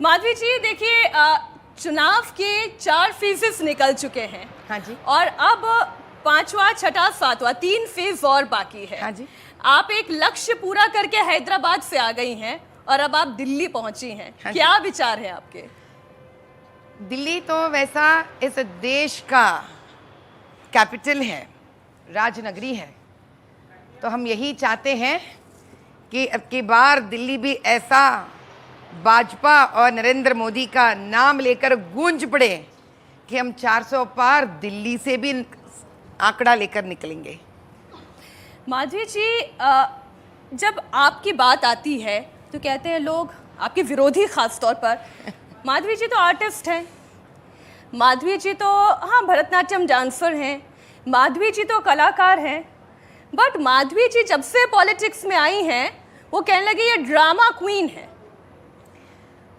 माधवी जी देखिए, चुनाव के 4 फेजेस निकल चुके हैं। हाँ जी। और अब 5वां, 6ठा, 7वां 3 फेज और बाकी है। हाँ जी। आप एक लक्ष्य पूरा करके हैदराबाद से आ गई हैं और अब आप दिल्ली पहुंची हैं। हाँ क्या विचार है आपके? दिल्ली तो वैसा इस देश का कैपिटल है, राजनगरी है, तो हम यही चाहते हैं कि अब की बार दिल्ली भी ऐसा भाजपा और नरेंद्र मोदी का नाम लेकर गूंज पड़े कि हम 400 पार दिल्ली से भी आंकड़ा लेकर निकलेंगे। माधवी जी, जब आपकी बात आती है तो कहते हैं लोग, आपके विरोधी खास तौर पर, माधवी जी तो आर्टिस्ट हैं, माधवी जी तो हाँ भरतनाट्यम डांसर हैं, माधवी जी तो कलाकार हैं, बट माधवी जी जब से पॉलिटिक्स में आई हैं वो कहने लगी ये ड्रामा क्वीन है।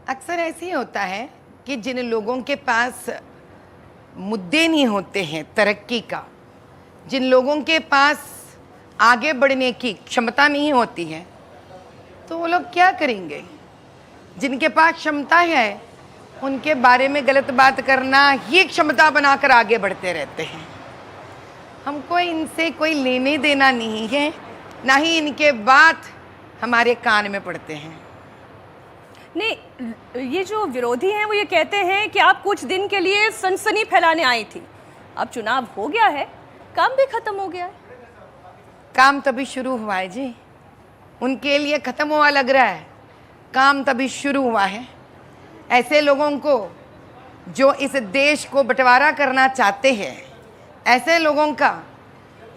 अक्सर ऐसे ही होता है कि जिन लोगों के पास मुद्दे नहीं होते हैं तरक्की का, जिन लोगों के पास आगे बढ़ने की क्षमता नहीं होती है, तो वो लोग क्या करेंगे? जिनके पास क्षमता है उनके बारे में गलत बात करना ही क्षमता बनाकर आगे बढ़ते रहते हैं। हमको इनसे कोई लेने देना नहीं है, ना ही इनके बात हमारे कान में पड़ते हैं। नहीं, ये जो विरोधी हैं वो ये कहते हैं कि आप कुछ दिन के लिए सनसनी फैलाने आई थी, अब चुनाव हो गया है, काम भी खत्म हो गया है। काम तभी शुरू हुआ है जी, उनके लिए खत्म हुआ लग रहा है, काम तभी शुरू हुआ है। ऐसे लोगों को जो इस देश को बंटवारा करना चाहते हैं, ऐसे लोगों का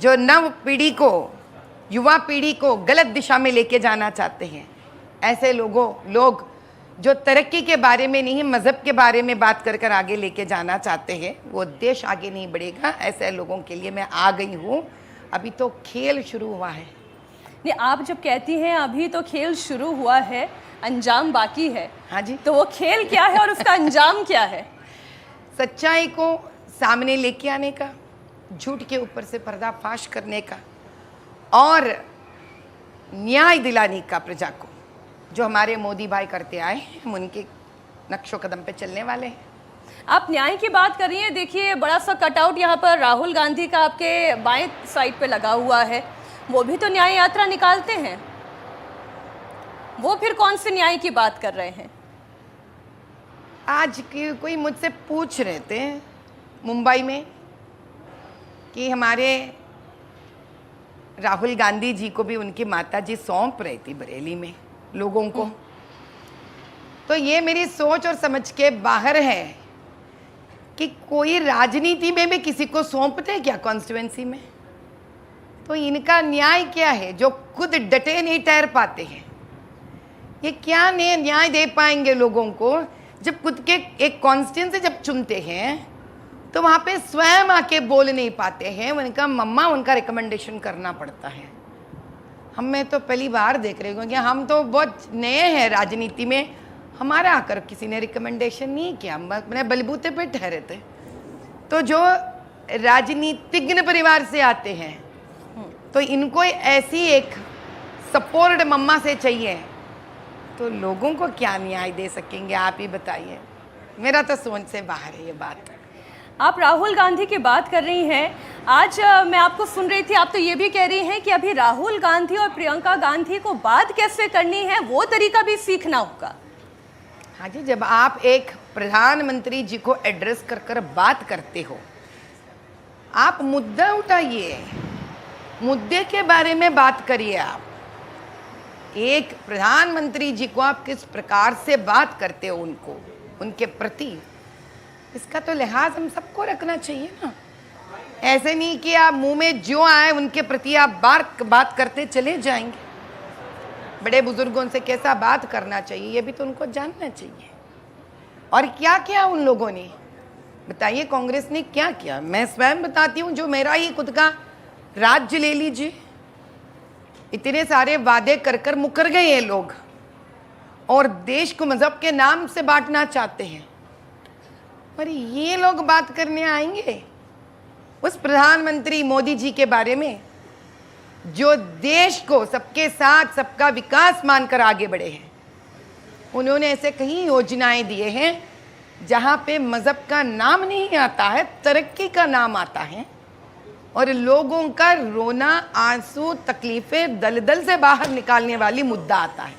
जो नव पीढ़ी को, युवा पीढ़ी को गलत दिशा में लेके जाना चाहते हैं, ऐसे लोग जो तरक्की के बारे में नहीं मज़हब के बारे में बात कर कर आगे लेके जाना चाहते हैं, वो देश आगे नहीं बढ़ेगा। ऐसे लोगों के लिए मैं आ गई हूँ, अभी तो खेल शुरू हुआ है। नहीं, आप जब कहती हैं अभी तो खेल शुरू हुआ है, अंजाम बाकी है। हाँ जी। तो वो खेल क्या है और उसका अंजाम क्या है? सच्चाई को सामने लेके आने का, झूठ के ऊपर से पर्दाफाश करने का और न्याय दिलाने का प्रजा को, जो हमारे मोदी भाई करते आए हैं, हम उनके नक्शो कदम पे चलने वाले हैं। आप न्याय की बात कर रही हैं, देखिए बड़ा सा कटआउट यहाँ पर राहुल गांधी का आपके बाएं साइड पे लगा हुआ है, वो भी तो न्याय यात्रा निकालते हैं, वो फिर कौन से न्याय की बात कर रहे हैं? आज की कोई मुझसे पूछ रहे थे मुंबई में कि हमारे राहुल गांधी जी को भी उनकी माता जी सौंप रही थी बरेली में लोगों को, तो ये मेरी सोच और समझ के बाहर है कि कोई राजनीति में भी किसी को सौंपते हैं क्या कॉन्स्टिट्यूएंसी में? तो इनका न्याय क्या है जो खुद डटे नहीं ठहर पाते हैं? ये क्या न्याय दे पाएंगे लोगों को जब खुद के एक कॉन्स्टिट्यूएंसी जब चुनते हैं तो वहाँ पे स्वयं आके बोल नहीं पाते हैं, उनका मम्मा उनका रिकमेंडेशन करना पड़ता है। मैं तो पहली बार देख रही हूँ कि हम तो बहुत नए हैं राजनीति में, हमारा आकर किसी ने रिकमेंडेशन नहीं किया, हम अपने बलबूते पे ठहरे थे। तो जो राजनीतिज्ञ परिवार से आते हैं तो इनको ऐसी एक सपोर्ट मम्मा से चाहिए, तो लोगों को क्या न्याय दे सकेंगे? आप ही बताइए, मेरा तो सोच से बाहर है ये बात। आप राहुल गांधी की बात कर रही हैं, आज मैं आपको सुन रही थी, आप तो ये भी कह रही हैं कि अभी राहुल गांधी और प्रियंका गांधी को बात कैसे करनी है वो तरीका भी सीखना होगा। हाँ जी, जब आप एक प्रधानमंत्री जी को एड्रेस कर कर बात करते हो, आप मुद्दा उठाइए, मुद्दे के बारे में बात करिए। आप एक प्रधानमंत्री जी को आप किस प्रकार से बात करते हो उनको, उनके प्रति, इसका तो लिहाज हम सबको रखना चाहिए ना। ऐसे नहीं कि आप मुंह में जो आए उनके प्रति आप बात करते चले जाएंगे। बड़े बुजुर्गों से कैसा बात करना चाहिए ये भी तो उनको जानना चाहिए। और क्या किया उन लोगों ने, बताइए कांग्रेस ने क्या किया? मैं स्वयं बताती हूँ, जो मेरा ही खुद का राज्य ले लीजिए, इतने सारे वादे कर कर मुकर गए ये लोग और देश को मजहब के नाम से बांटना चाहते हैं। पर ये लोग बात करने आएंगे उस प्रधानमंत्री मोदी जी के बारे में जो देश को सबके साथ सबका विकास मानकर आगे बढ़े हैं, उन्होंने ऐसे कई योजनाएं दिए हैं जहाँ पे मज़हब का नाम नहीं आता है, तरक्की का नाम आता है और लोगों का रोना, आंसू, तकलीफ़ें, दलदल से बाहर निकालने वाली मुद्दा आता है।